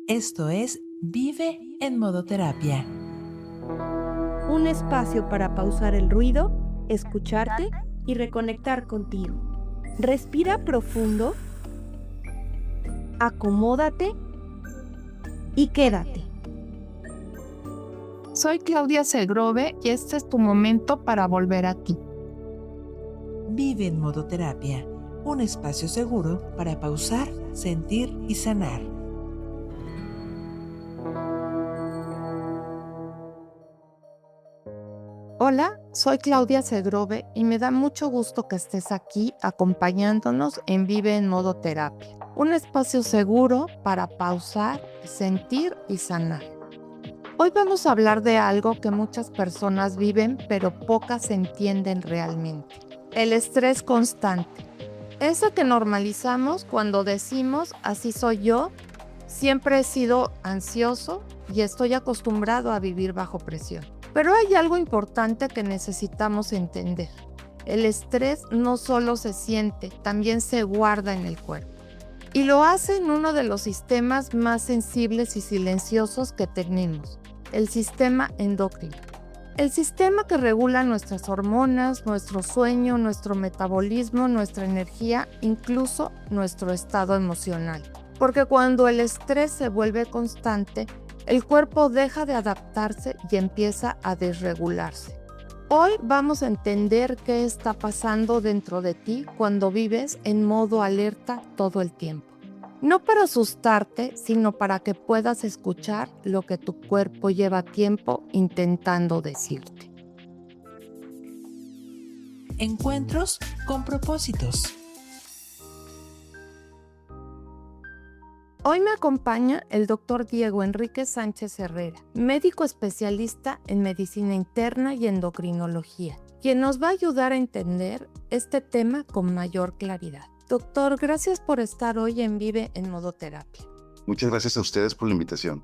Esto es Vive en Modo Terapia. Un espacio para pausar el ruido, escucharte y reconectar contigo. Respira profundo, acomódate y quédate. Soy Claudia Segrove y este es tu momento para volver aquí. Vive en Modo Terapia, un espacio seguro para pausar, sentir y sanar. Hola, soy Claudia Segrove y me da mucho gusto que estés aquí acompañándonos en Vive en Modo Terapia, un espacio seguro para pausar, sentir y sanar. Hoy vamos a hablar de algo que muchas personas viven pero pocas entienden realmente: el estrés constante. Eso que normalizamos cuando decimos así soy yo, siempre he sido ansioso y estoy acostumbrado a vivir bajo presión. Pero hay algo importante que necesitamos entender. El estrés no solo se siente, también se guarda en el cuerpo. Y lo hace en uno de los sistemas más sensibles y silenciosos que tenemos, el sistema endocrino. El sistema que regula nuestras hormonas, nuestro sueño, nuestro metabolismo, nuestra energía, incluso nuestro estado emocional. Porque cuando el estrés se vuelve constante, el cuerpo deja de adaptarse y empieza a desregularse. Hoy vamos a entender qué está pasando dentro de ti cuando vives en modo alerta todo el tiempo. No para asustarte, sino para que puedas escuchar lo que tu cuerpo lleva tiempo intentando decirte. Encuentros con propósitos. Hoy me acompaña el doctor Diego Enrique Sánchez Herrera, médico especialista en medicina interna y endocrinología, quien nos va a ayudar a entender este tema con mayor claridad. Doctor, gracias por estar hoy en Vive en Modo Terapia. Muchas gracias a ustedes por la invitación.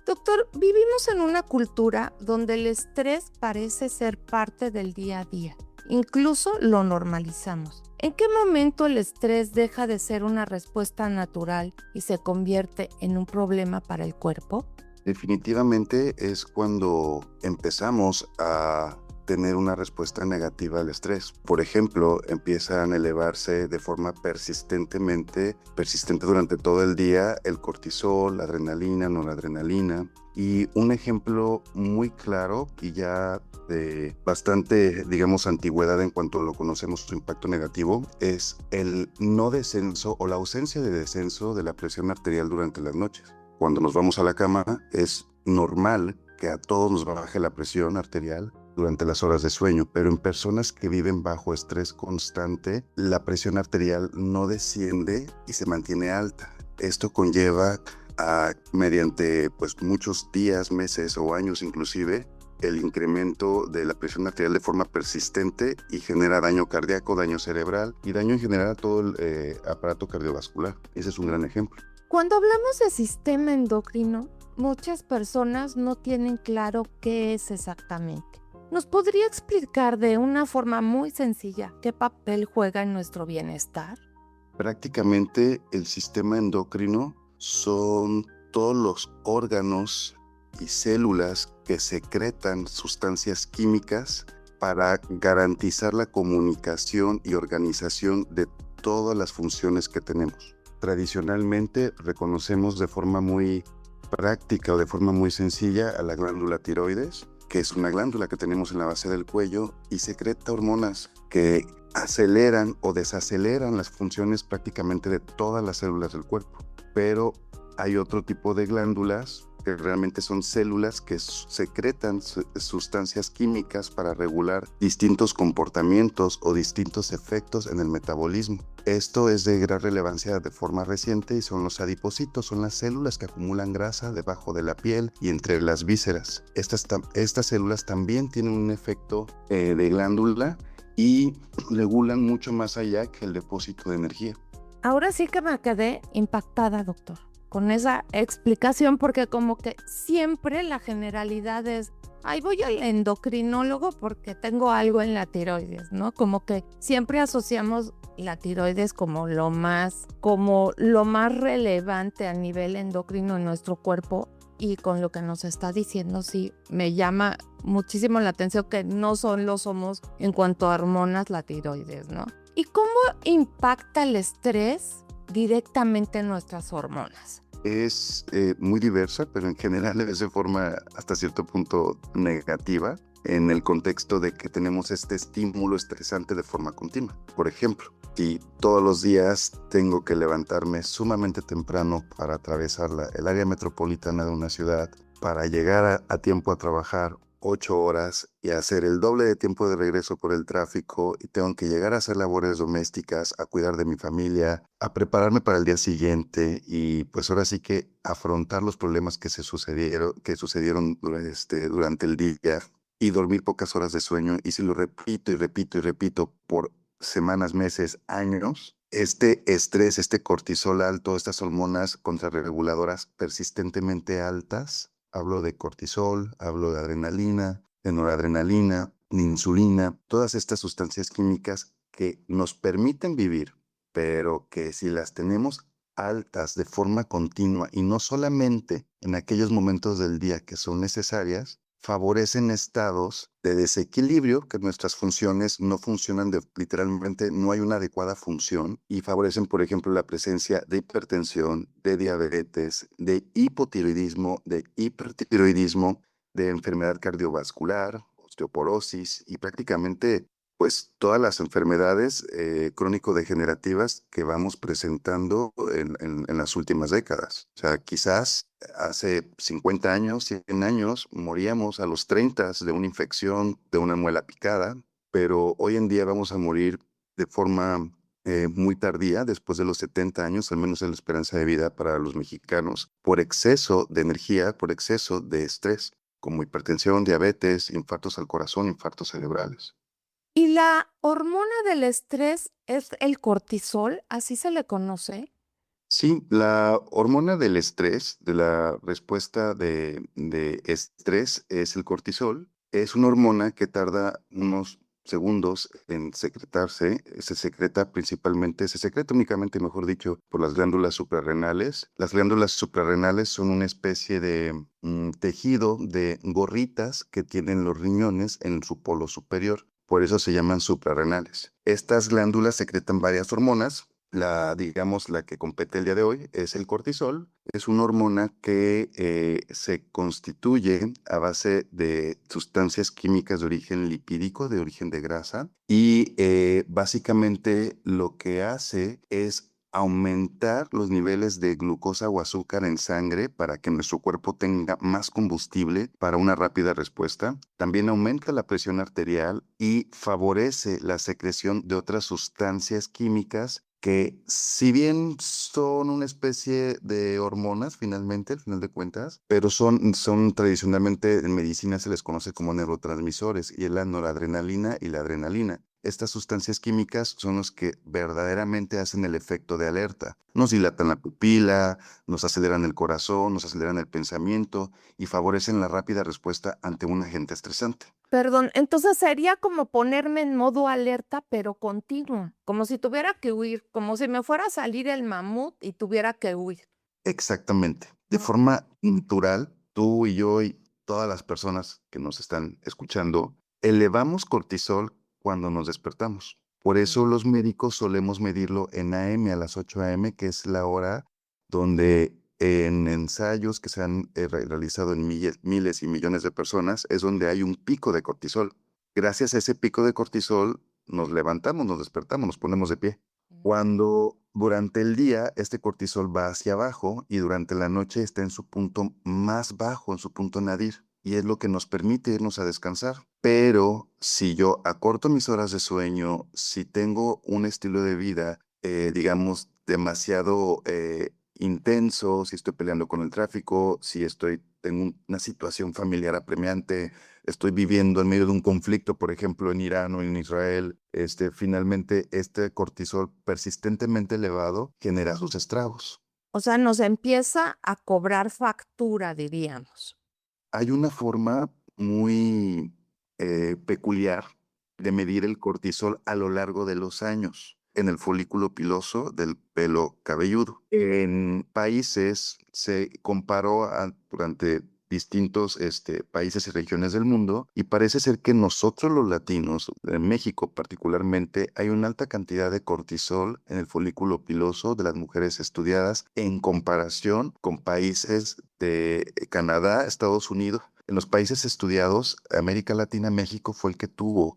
Doctor, vivimos en una cultura donde el estrés parece ser parte del día a día. Incluso lo normalizamos. ¿En qué momento el estrés deja de ser una respuesta natural y se convierte en un problema para el cuerpo? Definitivamente es cuando empezamos a tener una respuesta negativa al estrés. Por ejemplo, empiezan a elevarse de forma persistente durante todo el día el cortisol, la adrenalina, noradrenalina. Y un ejemplo muy claro y ya de bastante, antigüedad en cuanto lo conocemos su impacto negativo, es el no descenso o la ausencia de descenso de la presión arterial durante las noches. Cuando nos vamos a la cama es normal que a todos nos baje la presión arterial durante las horas de sueño, pero en personas que viven bajo estrés constante, la presión arterial no desciende y se mantiene alta. Esto conlleva mediante muchos días, meses o años inclusive, el incremento de la presión arterial de forma persistente y genera daño cardíaco, daño cerebral y daño en general a todo el aparato cardiovascular. Ese es un gran ejemplo. Cuando hablamos de sistema endocrino, muchas personas no tienen claro qué es exactamente. ¿Nos podría explicar de una forma muy sencilla qué papel juega en nuestro bienestar? Prácticamente el sistema endocrino son todos los órganos y células que secretan sustancias químicas para garantizar la comunicación y organización de todas las funciones que tenemos. Tradicionalmente reconocemos de forma muy práctica o de forma muy sencilla a la glándula tiroides, que es una glándula que tenemos en la base del cuello y secreta hormonas que aceleran o desaceleran las funciones prácticamente de todas las células del cuerpo. Pero hay otro tipo de glándulas que realmente son células que secretan sustancias químicas para regular distintos comportamientos o distintos efectos en el metabolismo. Esto es de gran relevancia de forma reciente y son los adipocitos, son las células que acumulan grasa debajo de la piel y entre las vísceras. Estas células también tienen un efecto de glándula y regulan mucho más allá que el depósito de energía. Ahora sí que me quedé impactada, doctor, con esa explicación, porque como que siempre la generalidad es, Ahí voy al endocrinólogo porque tengo algo en la tiroides, ¿no? Como que siempre asociamos la tiroides como lo más relevante a nivel endocrino en nuestro cuerpo, y con lo que nos está diciendo sí me llama muchísimo la atención que no solo somos en cuanto a hormonas la tiroides, ¿no? ¿Y cómo impacta el estrés directamente en nuestras hormonas? Es muy diversa, pero en general es de forma hasta cierto punto negativa en el contexto de que tenemos este estímulo estresante de forma continua. Por ejemplo, si todos los días tengo que levantarme sumamente temprano para atravesar el área metropolitana de una ciudad, para llegar a tiempo a trabajar 8 horas y hacer el doble de tiempo de regreso por el tráfico, y tengo que llegar a hacer labores domésticas, a cuidar de mi familia, a prepararme para el día siguiente y pues ahora sí que afrontar los problemas que sucedieron durante el día, y dormir pocas horas de sueño, y si lo repito y repito y repito por semanas, meses, años, este estrés, este cortisol alto, estas hormonas contrarreguladoras persistentemente altas, hablo de cortisol, hablo de adrenalina, de noradrenalina, de insulina, todas estas sustancias químicas que nos permiten vivir, pero que si las tenemos altas de forma continua y no solamente en aquellos momentos del día que son necesarias, favorecen estados de desequilibrio, que nuestras funciones no funcionan literalmente, no hay una adecuada función, y favorecen, por ejemplo, la presencia de hipertensión, de diabetes, de hipotiroidismo, de hipertiroidismo, de enfermedad cardiovascular, osteoporosis y prácticamente pues todas las enfermedades crónico-degenerativas que vamos presentando en las últimas décadas. O sea, quizás hace 50 años, 100 años, moríamos a los 30 de una infección, de una muela picada, pero hoy en día vamos a morir de forma muy tardía, después de los 70 años, al menos es la esperanza de vida para los mexicanos, por exceso de energía, por exceso de estrés, como hipertensión, diabetes, infartos al corazón, infartos cerebrales. ¿Y la hormona del estrés es el cortisol? ¿Así se le conoce? Sí, la hormona del estrés, de la respuesta de estrés, es el cortisol. Es una hormona que tarda unos segundos en secretarse. Se secreta únicamente, mejor dicho, por las glándulas suprarrenales. Las glándulas suprarrenales son una especie de tejido de gorritas que tienen los riñones en su polo superior. Por eso se llaman suprarrenales. Estas glándulas secretan varias hormonas. Digamos, la que compete el día de hoy es el cortisol. Es una hormona que se constituye a base de sustancias químicas de origen lipídico, de origen de grasa, y básicamente lo que hace es aumentar los niveles de glucosa o azúcar en sangre para que nuestro cuerpo tenga más combustible para una rápida respuesta. También aumenta la presión arterial y favorece la secreción de otras sustancias químicas que, si bien son una especie de hormonas finalmente, al final de cuentas, pero son tradicionalmente en medicina se les conoce como neurotransmisores, y es la noradrenalina y la adrenalina. Estas sustancias químicas son los que verdaderamente hacen el efecto de alerta. Nos dilatan la pupila, nos aceleran el corazón, nos aceleran el pensamiento y favorecen la rápida respuesta ante un agente estresante. Perdón, entonces sería como ponerme en modo alerta, pero continuo, como si tuviera que huir, como si me fuera a salir el mamut y tuviera que huir. Exactamente. De forma natural, tú y yo y todas las personas que nos están escuchando, elevamos cortisol cuando nos despertamos. Por eso los médicos solemos medirlo en AM, a las 8 AM, que es la hora donde en ensayos que se han realizado en miles y millones de personas, es donde hay un pico de cortisol. Gracias a ese pico de cortisol, nos levantamos, nos despertamos, nos ponemos de pie. Cuando durante el día este cortisol va hacia abajo y durante la noche está en su punto más bajo, en su punto nadir, y es lo que nos permite irnos a descansar. Pero si yo acorto mis horas de sueño, si tengo un estilo de vida, digamos, demasiado intenso, si estoy peleando con el tráfico, si tengo una situación familiar apremiante, estoy viviendo en medio de un conflicto, por ejemplo, en Irán o en Israel, finalmente este cortisol persistentemente elevado genera sus estragos. O sea, nos empieza a cobrar factura, diríamos. Hay una forma muy peculiar de medir el cortisol a lo largo de los años en el folículo piloso del pelo cabelludo. En países se comparó durante distintos países y regiones del mundo y parece ser que nosotros los latinos, en México particularmente, hay una alta cantidad de cortisol en el folículo piloso de las mujeres estudiadas en comparación con países de Canadá, Estados Unidos. En los países estudiados, América Latina, México fue el que tuvo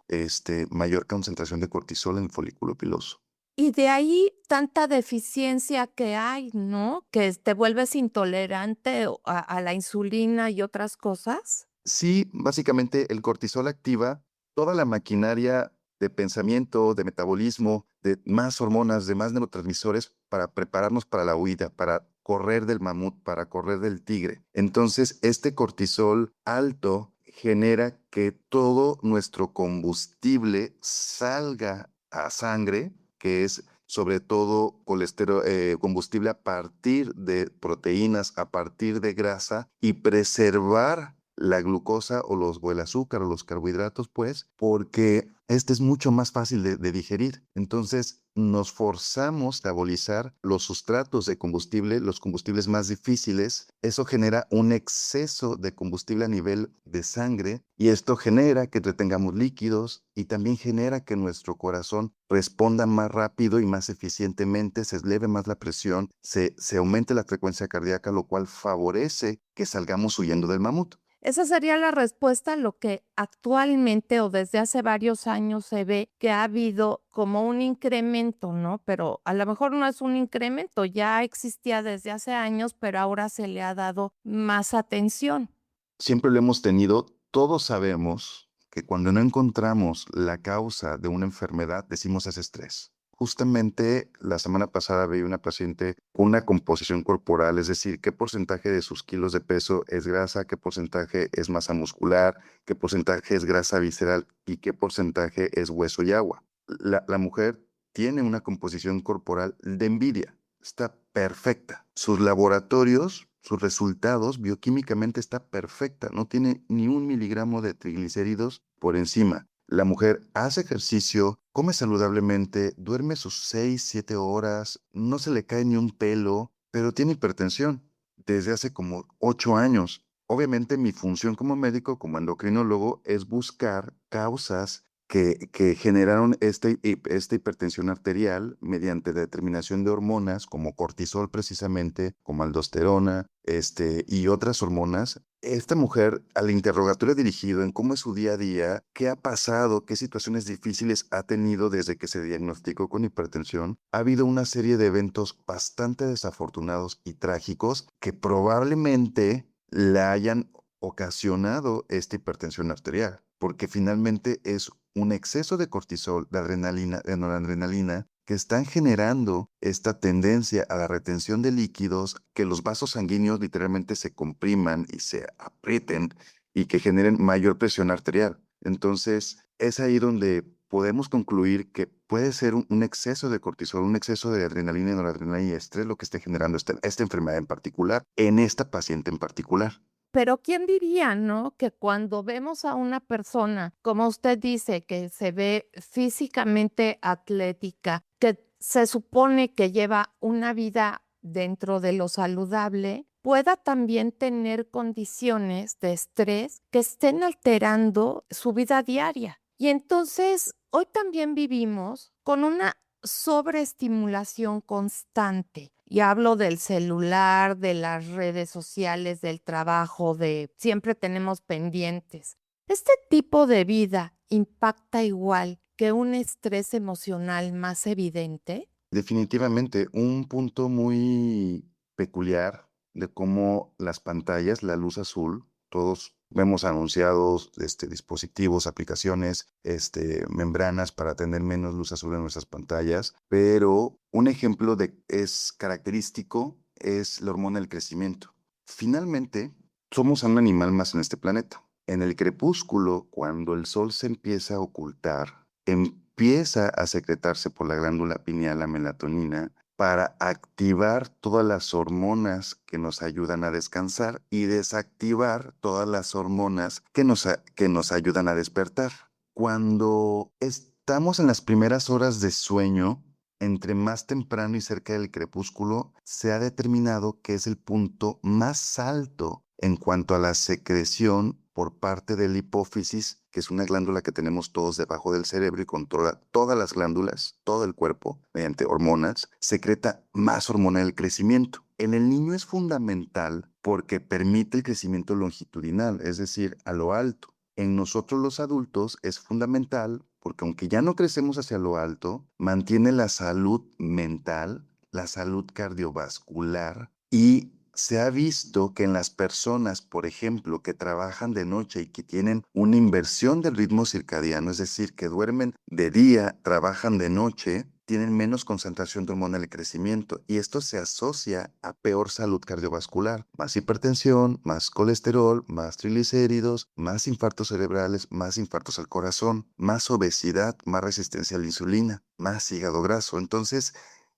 mayor concentración de cortisol en el folículo piloso. Y de ahí tanta deficiencia que hay, ¿no? Que te vuelves intolerante a la insulina y otras cosas. Sí, básicamente el cortisol activa toda la maquinaria de pensamiento, de metabolismo, de más hormonas, de más neurotransmisores para prepararnos para la huida, para correr del mamut, para correr del tigre. Entonces, este cortisol alto genera que todo nuestro combustible salga a sangre, que es sobre todo colesterol, combustible a partir de proteínas, a partir de grasa, y preservar la glucosa o el azúcar o los carbohidratos, pues, porque este es mucho más fácil de digerir. Entonces, nos forzamos a metabolizar los sustratos de combustible, los combustibles más difíciles. Eso genera un exceso de combustible a nivel de sangre y esto genera que retengamos líquidos y también genera que nuestro corazón responda más rápido y más eficientemente, se eleve más la presión, se aumente la frecuencia cardíaca, lo cual favorece que salgamos huyendo del mamut. Esa sería la respuesta a lo que actualmente o desde hace varios años se ve que ha habido como un incremento, ¿no? Pero a lo mejor no es un incremento, ya existía desde hace años, pero ahora se le ha dado más atención. Siempre lo hemos tenido, todos sabemos que cuando no encontramos la causa de una enfermedad, decimos es estrés. Justamente la semana pasada vi una paciente con una composición corporal, es decir, qué porcentaje de sus kilos de peso es grasa, qué porcentaje es masa muscular, qué porcentaje es grasa visceral y qué porcentaje es hueso y agua. La mujer tiene una composición corporal de envidia, está perfecta. Sus laboratorios, sus resultados bioquímicamente está perfecta, no tiene ni 1 miligramo de triglicéridos por encima. La mujer hace ejercicio, come saludablemente, duerme sus 6, 7 horas, no se le cae ni un pelo, pero tiene hipertensión desde hace como 8 años. Obviamente mi función como médico, como endocrinólogo, es buscar causas que generaron esta hipertensión arterial mediante determinación de hormonas como cortisol precisamente, como aldosterona, y otras hormonas. Esta mujer, al interrogatorio dirigido en cómo es su día a día, qué ha pasado, qué situaciones difíciles ha tenido desde que se diagnosticó con hipertensión, ha habido una serie de eventos bastante desafortunados y trágicos que probablemente la hayan ocasionado esta hipertensión arterial, porque finalmente es un exceso de cortisol, de adrenalina, de noradrenalina, que están generando esta tendencia a la retención de líquidos, que los vasos sanguíneos literalmente se compriman y se aprieten y que generen mayor presión arterial. Entonces, es ahí donde podemos concluir que puede ser un exceso de cortisol, un exceso de adrenalina, noradrenalina y estrés lo que esté generando esta enfermedad en particular, en esta paciente en particular. Pero ¿quién diría, no? Que cuando vemos a una persona, como usted dice, que se ve físicamente atlética, que se supone que lleva una vida dentro de lo saludable, pueda también tener condiciones de estrés que estén alterando su vida diaria. Y entonces, hoy también vivimos con una sobreestimulación constante. Y hablo del celular, de las redes sociales, del trabajo, de siempre tenemos pendientes. ¿Este tipo de vida impacta igual que un estrés emocional más evidente? Definitivamente, un punto muy peculiar de cómo las pantallas, la luz azul, todos vemos anunciados dispositivos, aplicaciones, membranas para tener menos luz azul en nuestras pantallas, pero un ejemplo de es característico es la hormona del crecimiento. Finalmente, somos un animal más en este planeta. En el crepúsculo, cuando el sol se empieza a ocultar, empieza a secretarse por la glándula pineal la melatonina para activar todas las hormonas que nos ayudan a descansar y desactivar todas las hormonas que nos ayudan a despertar. Cuando estamos en las primeras horas de sueño, entre más temprano y cerca del crepúsculo, se ha determinado que es el punto más alto en cuanto a la secreción por parte de la hipófisis, que es una glándula que tenemos todos debajo del cerebro y controla todas las glándulas, todo el cuerpo, mediante hormonas, secreta más hormona del crecimiento. En el niño es fundamental porque permite el crecimiento longitudinal, es decir, a lo alto. En nosotros los adultos es fundamental porque aunque ya no crecemos hacia lo alto, mantiene la salud mental, la salud cardiovascular y se ha visto que en las personas, por ejemplo, que trabajan de noche y que tienen una inversión del ritmo circadiano, es decir, que duermen de día, trabajan de noche, tienen menos concentración de hormona del crecimiento y esto se asocia a peor salud cardiovascular, más hipertensión, más colesterol, más triglicéridos, más infartos cerebrales, más infartos al corazón, más obesidad, más resistencia a la insulina, más hígado graso. Entonces,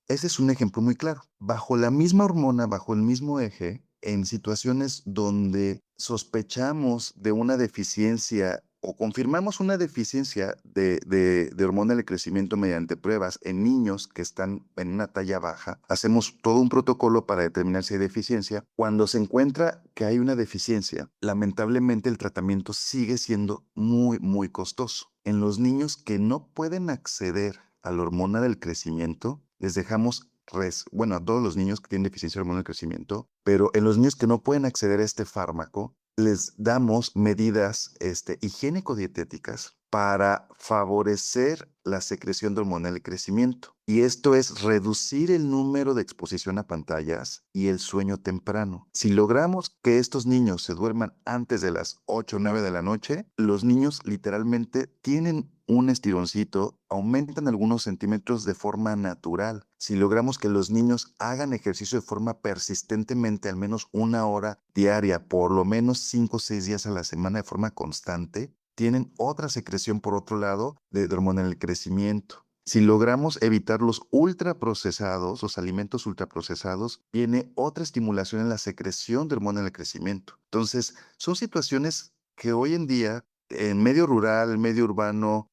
ese es un ejemplo muy claro. Bajo la misma hormona, bajo el mismo eje, en situaciones donde sospechamos de una deficiencia o confirmamos una deficiencia de hormona del crecimiento mediante pruebas en niños que están en una talla baja, hacemos todo un protocolo para determinar si hay deficiencia. Cuando se encuentra que hay una deficiencia, lamentablemente el tratamiento sigue siendo muy, muy costoso. En los niños que no pueden acceder a la hormona del crecimiento, les dejamos bueno, a todos los niños que tienen deficiencia de hormona del crecimiento, pero en los niños que no pueden acceder a este fármaco, les damos medidas higiénico-dietéticas para favorecer la secreción de hormona del crecimiento. Y esto es reducir el número de exposición a pantallas y el sueño temprano. Si logramos que estos niños se duerman antes de las 8 o 9 de la noche, los niños literalmente tienen un estironcito, aumentan algunos centímetros de forma natural. Si logramos que los niños hagan ejercicio de forma persistentemente, al menos 1 hora diaria, por lo menos 5 o 6 días a la semana de forma constante, tienen otra secreción por otro lado de hormona en el crecimiento. Si logramos evitar los ultraprocesados, los alimentos ultraprocesados, viene otra estimulación en la secreción de hormona en el crecimiento. Entonces, son situaciones que hoy en día, en medio rural, medio urbano,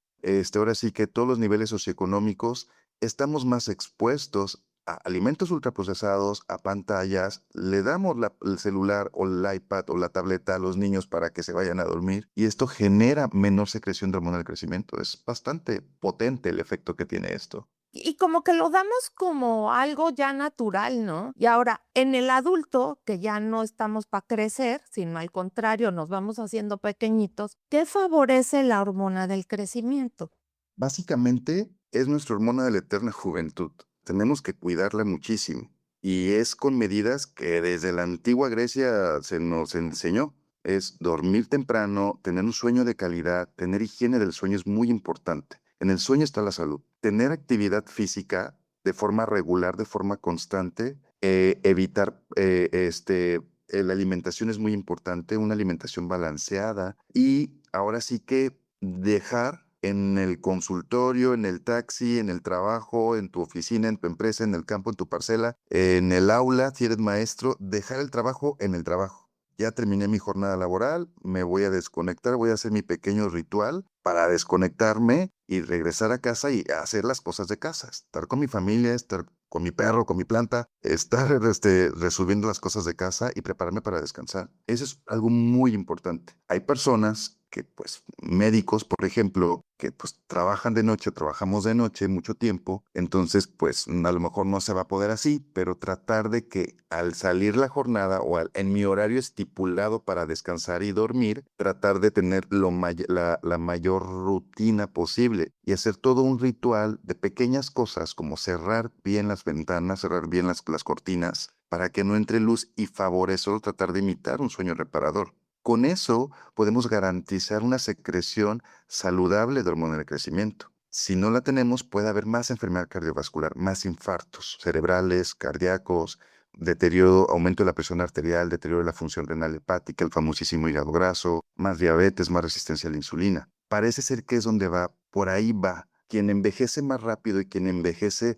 ahora sí que todos los niveles socioeconómicos, estamos más expuestos a alimentos ultraprocesados, a pantallas, le damos el celular o el iPad o la tableta a los niños para que se vayan a dormir y esto genera menor secreción de hormona del crecimiento. Es bastante potente el efecto que tiene esto. Y como que lo damos como algo ya natural, ¿no? Y ahora, en el adulto, que ya no estamos para crecer, sino al contrario, nos vamos haciendo pequeñitos, ¿qué favorece la hormona del crecimiento? Básicamente es nuestra hormona de la eterna juventud. Tenemos que cuidarla muchísimo. Y es con medidas que desde la antigua Grecia se nos enseñó. Es dormir temprano, tener un sueño de calidad, tener higiene del sueño es muy importante. En el sueño está la salud. Tener actividad física de forma regular, de forma constante, evitar la alimentación es muy importante, una alimentación balanceada y ahora sí que dejar en el consultorio, en el taxi, en el trabajo, en tu oficina, en tu empresa, en el campo, en tu parcela, en el aula, si eres maestro, dejar el trabajo en el trabajo. Ya terminé mi jornada laboral, me voy a desconectar, voy a hacer mi pequeño ritual para desconectarme y regresar a casa y hacer las cosas de casa, estar con mi familia, estar con mi perro, con mi planta, estar resolviendo las cosas de casa y prepararme para descansar. Eso es algo muy importante. Hay personas que, pues, médicos, por ejemplo, que pues trabajan de noche, trabajamos de noche mucho tiempo, entonces pues a lo mejor no se va a poder así, pero tratar de que al salir la jornada o en mi horario estipulado para descansar y dormir, tratar de tener la mayor rutina posible y hacer todo un ritual de pequeñas cosas como cerrar bien las ventanas, cerrar bien las cortinas para que no entre luz y favorecer tratar de imitar un sueño reparador. Con eso podemos garantizar una secreción saludable de hormona del crecimiento. Si no la tenemos, puede haber más enfermedad cardiovascular, más infartos cerebrales, cardíacos, deterioro, aumento de la presión arterial, deterioro de la función renal hepática, el famosísimo hígado graso, más diabetes, más resistencia a la insulina. Parece ser que es donde va, por ahí va. Quien envejece más rápido y quien envejece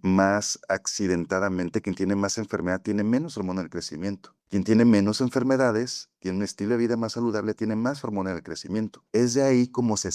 más accidentadamente, quien tiene más enfermedad, tiene menos hormona del crecimiento. Quien tiene menos enfermedades, tiene un estilo de vida más saludable, tiene más hormona del crecimiento. Es de ahí como se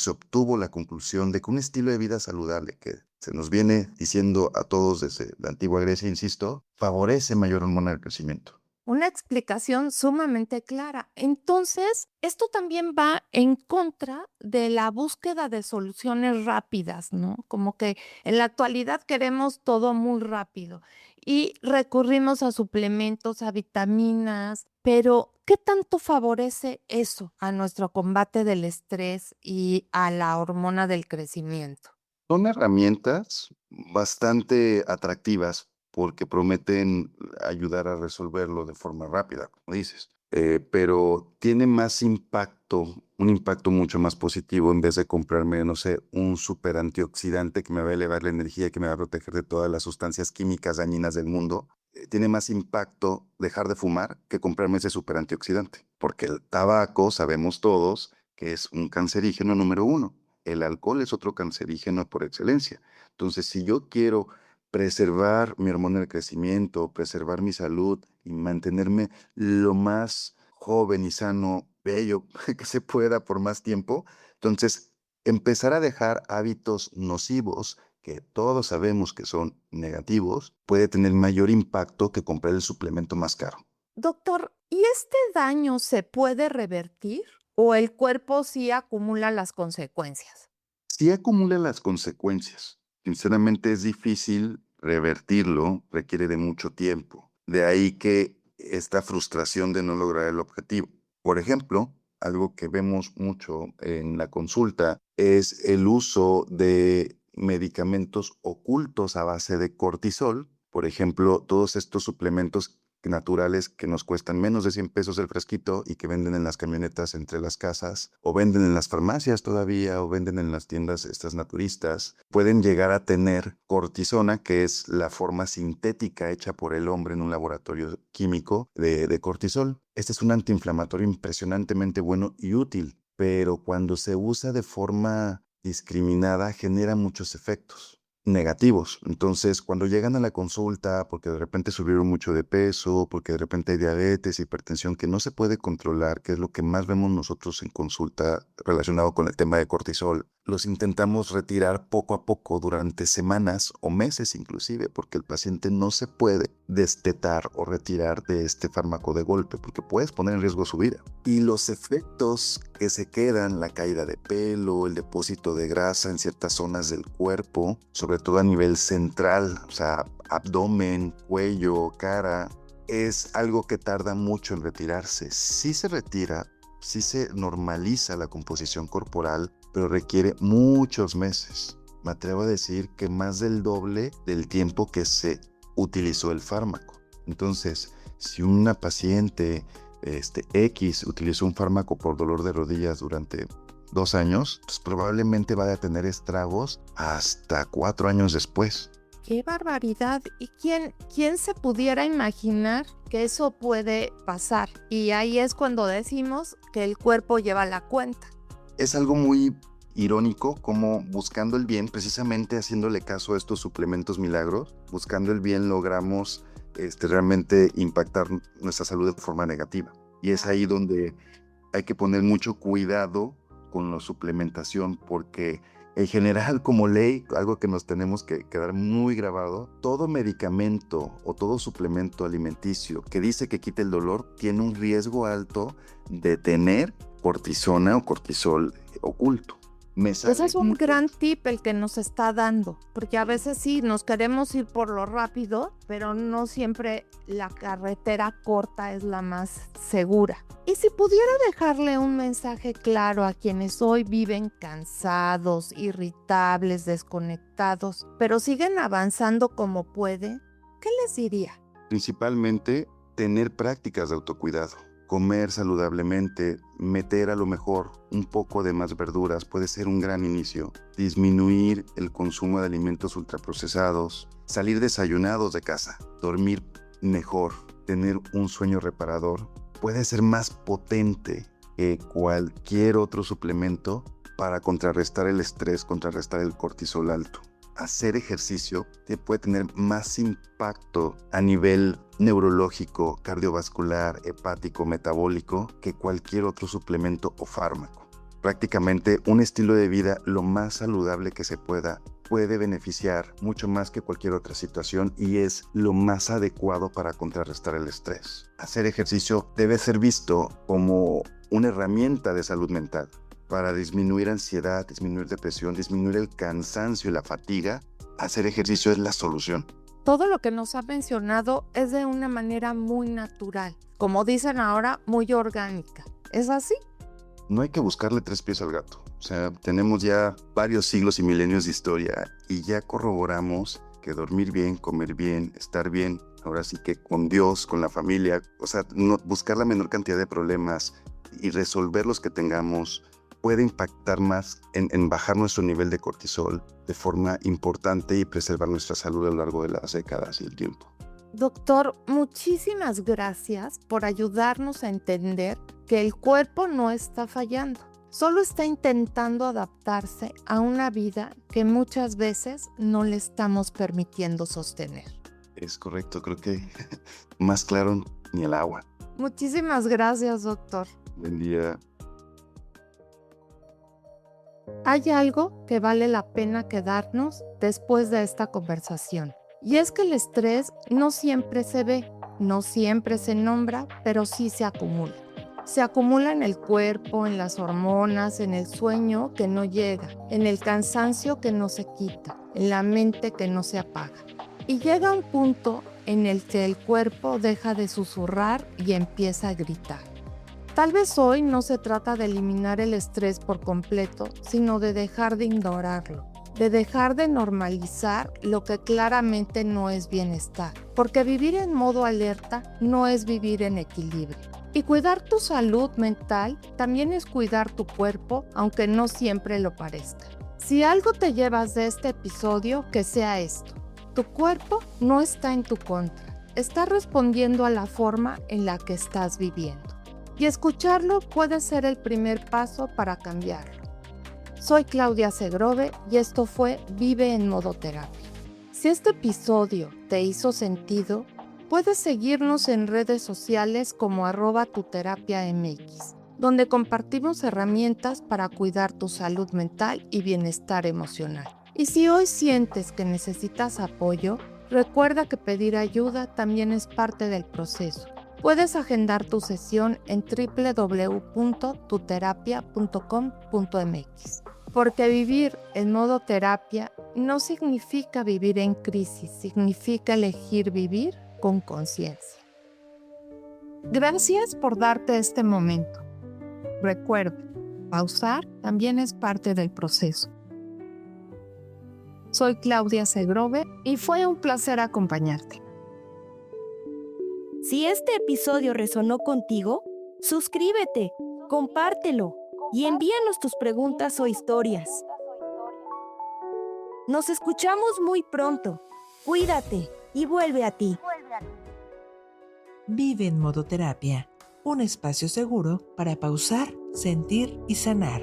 obtuvo la conclusión de que un estilo de vida saludable, que se nos viene diciendo a todos desde la antigua Grecia, insisto, favorece mayor hormona del crecimiento. Una explicación sumamente clara. Entonces, esto también va en contra de la búsqueda de soluciones rápidas, ¿no? Como que en la actualidad queremos todo muy rápido y recurrimos a suplementos, a vitaminas, pero ¿qué tanto favorece eso a nuestro combate del estrés y a la hormona del crecimiento? Son herramientas bastante atractivas porque prometen ayudar a resolverlo de forma rápida, como dices. Pero tiene más impacto, un impacto mucho más positivo en vez de comprarme, no sé, un super antioxidante que me va a elevar la energía, que me va a proteger de todas las sustancias químicas dañinas del mundo. Tiene más impacto dejar de fumar que comprarme ese super antioxidante, porque el tabaco, sabemos todos, que es un cancerígeno número 1. El alcohol es otro cancerígeno por excelencia. Entonces, si yo quiero preservar mi hormona del crecimiento, preservar mi salud y mantenerme lo más joven y sano, bello que se pueda por más tiempo, entonces empezar a dejar hábitos nocivos que todos sabemos que son negativos, puede tener mayor impacto que comprar el suplemento más caro. Doctor, ¿y este daño se puede revertir o el cuerpo sí acumula las consecuencias? Si acumula las consecuencias, sinceramente es difícil revertirlo, requiere de mucho tiempo. De ahí que esta frustración de no lograr el objetivo. Por ejemplo, algo que vemos mucho en la consulta es el uso de medicamentos ocultos a base de cortisol. Por ejemplo, todos estos suplementos naturales que nos cuestan menos de 100 pesos el frasquito y que venden en las camionetas entre las casas, o venden en las farmacias todavía, o venden en las tiendas estas naturistas, pueden llegar a tener cortisona, que es la forma sintética hecha por el hombre en un laboratorio químico de cortisol. Este es un antiinflamatorio impresionantemente bueno y útil, pero cuando se usa de forma discriminada genera muchos efectos negativos. Entonces, cuando llegan a la consulta porque de repente subieron mucho de peso, porque de repente hay diabetes, hipertensión que no se puede controlar, que es lo que más vemos nosotros en consulta relacionado con el tema de cortisol, los intentamos retirar poco a poco durante semanas o meses inclusive, porque el paciente no se puede destetar o retirar de este fármaco de golpe, porque puedes poner en riesgo su vida. Y los efectos que se quedan, la caída de pelo, el depósito de grasa en ciertas zonas del cuerpo, sobre todo a nivel central, o sea, abdomen, cuello, cara, es algo que tarda mucho en retirarse. Sí se retira, sí se normaliza la composición corporal, pero requiere muchos meses. Me atrevo a decir que más del doble del tiempo que se utilizó el fármaco. Entonces, si una paciente X utilizó un fármaco por dolor de rodillas durante 2 años, pues probablemente vaya a tener estragos hasta 4 años después. ¡Qué barbaridad! ¿Y quién se pudiera imaginar que eso puede pasar? Y ahí es cuando decimos que el cuerpo lleva la cuenta. Es algo muy irónico como buscando el bien, precisamente haciéndole caso a estos suplementos milagros, buscando el bien logramos realmente impactar nuestra salud de forma negativa. Y es ahí donde hay que poner mucho cuidado con la suplementación, porque en general, como ley, algo que nos tenemos que quedar muy grabado, todo medicamento o todo suplemento alimenticio que dice que quita el dolor tiene un riesgo alto de tener cortisona o cortisol oculto. Ese es un gran tip el que nos está dando, porque a veces sí, nos queremos ir por lo rápido, pero no siempre la carretera corta es la más segura. Y si pudiera dejarle un mensaje claro a quienes hoy viven cansados, irritables, desconectados, pero siguen avanzando como pueden, ¿qué les diría? Principalmente, tener prácticas de autocuidado. Comer saludablemente, meter a lo mejor un poco de más verduras puede ser un gran inicio. Disminuir el consumo de alimentos ultraprocesados, salir desayunados de casa, dormir mejor, tener un sueño reparador, puede ser más potente que cualquier otro suplemento para contrarrestar el estrés, contrarrestar el cortisol alto. hacer ejercicio te puede tener más impacto a nivel neurológico, cardiovascular, hepático, metabólico que cualquier otro suplemento o fármaco. Prácticamente un estilo de vida lo más saludable que se pueda puede beneficiar mucho más que cualquier otra situación y es lo más adecuado para contrarrestar el estrés. Hacer ejercicio debe ser visto como una herramienta de salud mental para disminuir ansiedad, disminuir depresión, disminuir el cansancio y la fatiga. Hacer ejercicio es la solución. Todo lo que nos ha mencionado es de una manera muy natural, como dicen ahora, muy orgánica. ¿Es así? No hay que buscarle 3 pies al gato. O sea, tenemos ya varios siglos y milenios de historia y ya corroboramos que dormir bien, comer bien, estar bien, ahora sí que con Dios, con la familia, o sea, buscar la menor cantidad de problemas y resolver los que tengamos puede impactar más en bajar nuestro nivel de cortisol de forma importante y preservar nuestra salud a lo largo de las décadas y el tiempo. Doctor, muchísimas gracias por ayudarnos a entender que el cuerpo no está fallando, solo está intentando adaptarse a una vida que muchas veces no le estamos permitiendo sostener. Es correcto, creo que más claro ni el agua. Muchísimas gracias, doctor. Buen día. Hay algo que vale la pena quedarnos después de esta conversación. Y es que el estrés no siempre se ve, no siempre se nombra, pero sí se acumula. Se acumula en el cuerpo, en las hormonas, en el sueño que no llega, en el cansancio que no se quita, en la mente que no se apaga. Y llega un punto en el que el cuerpo deja de susurrar y empieza a gritar. Tal vez hoy no se trata de eliminar el estrés por completo, sino de dejar de ignorarlo, de dejar de normalizar lo que claramente no es bienestar, porque vivir en modo alerta no es vivir en equilibrio. Y cuidar tu salud mental también es cuidar tu cuerpo, aunque no siempre lo parezca. Si algo te llevas de este episodio, que sea esto: tu cuerpo no está en tu contra, está respondiendo a la forma en la que estás viviendo. Y escucharlo puede ser el primer paso para cambiarlo. Soy Claudia Segrove y esto fue Vive en Modo Terapia. Si este episodio te hizo sentido, puedes seguirnos en redes sociales como @tuterapiamx, donde compartimos herramientas para cuidar tu salud mental y bienestar emocional. Y si hoy sientes que necesitas apoyo, recuerda que pedir ayuda también es parte del proceso. Puedes agendar tu sesión en www.tuterapia.com.mx. Porque vivir en modo terapia no significa vivir en crisis, significa elegir vivir con conciencia. Gracias por darte este momento. Recuerda, pausar también es parte del proceso. Soy Claudia Segrove y fue un placer acompañarte. Si este episodio resonó contigo, suscríbete, compártelo y envíanos tus preguntas o historias. Nos escuchamos muy pronto. Cuídate y vuelve a ti. Vive en Modo Terapia, un espacio seguro para pausar, sentir y sanar.